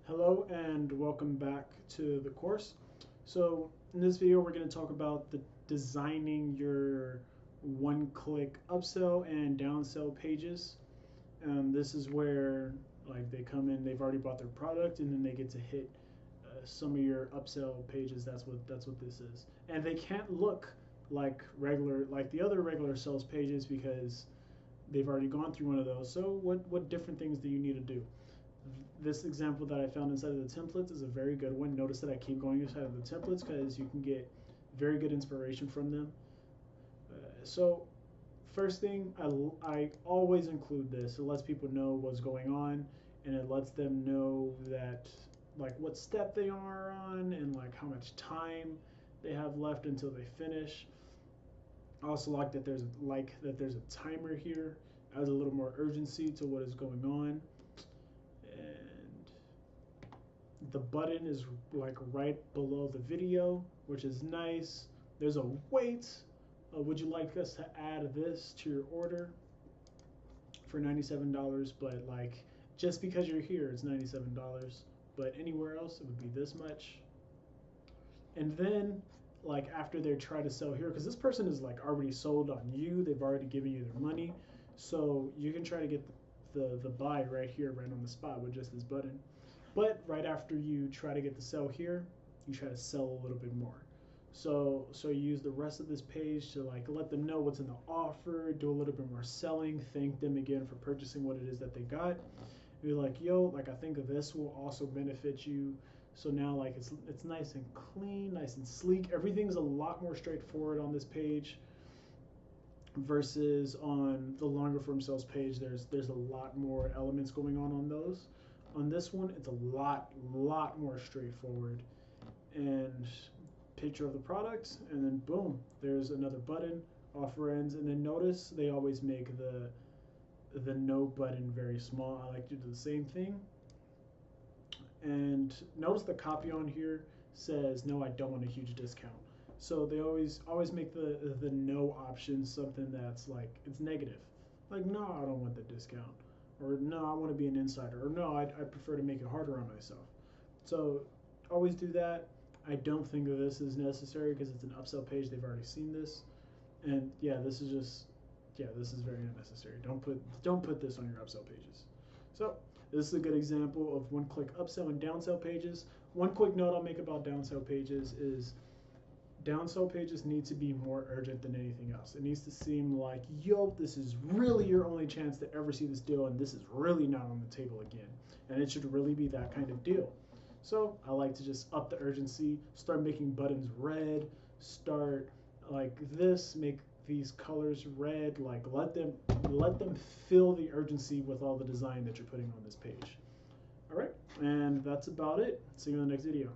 Hello and welcome back to the course. So in this video we're going to talk about the designing your one-click upsell and downsell pages. This is where like they come in, they've already bought their product, and then they get to hit some of your upsell pages. That's what this is. And they can't look like the other regular sales pages because they've already gone through one of those. So what different things do you need to do? This example that I found inside of the templates is a very good one. Notice that I keep going inside of the templates because you can get very good inspiration from them. So first thing, I always include this. It lets people know what's going on, and it lets them know that like what step they are on and like how much time they have left until they finish. I also like that there's a timer here. Adds a little more urgency to what is going on. And the button is like right below the video, which is nice. There's a wait. Would you like us to add this to your order for $97? But like, just because you're here, it's $97. But anywhere else, it would be this much. And then, like after they try to sell here, because this person is like already sold on you, they've already given you their money, so you can try to get the buy right here, right on the spot with just this button. But right after you try to get the sell here, you try to sell a little bit more. So you use the rest of this page to like let them know what's in the offer, do a little bit more selling, thank them again for purchasing what it is that they got. You're like, yo, like I think this will also benefit you. So now like it's nice and clean, nice and sleek. Everything's a lot more straightforward on this page versus on the longer form sales page. There's a lot more elements going on those. On this one, it's a lot more straightforward. And picture of the product, and then boom, there's another button, offer ends, and then notice they always make the no button very small. I like to do the same thing. And notice the copy on here says no, I don't want a huge discount. So they always make the no option something that's like it's negative. Like no, I don't want the discount. Or no, I want to be an insider. Or no, I prefer to make it harder on myself. So always do that. I don't think that this is necessary because it's an upsell page. They've already seen this. And yeah, this is very unnecessary. Don't put this on your upsell pages. So this is a good example of one-click upsell and downsell pages. One quick note I'll make about downsell pages is downsell pages need to be more urgent than anything else. It needs to seem like, yo, this is really your only chance to ever see this deal, and this is really not on the table again. And it should really be that kind of deal. So I like to just up the urgency, start making buttons red, start like this, make these colors red, like let them feel the urgency with all the design that you're putting on this page. All right, and that's about it. See you in the next video.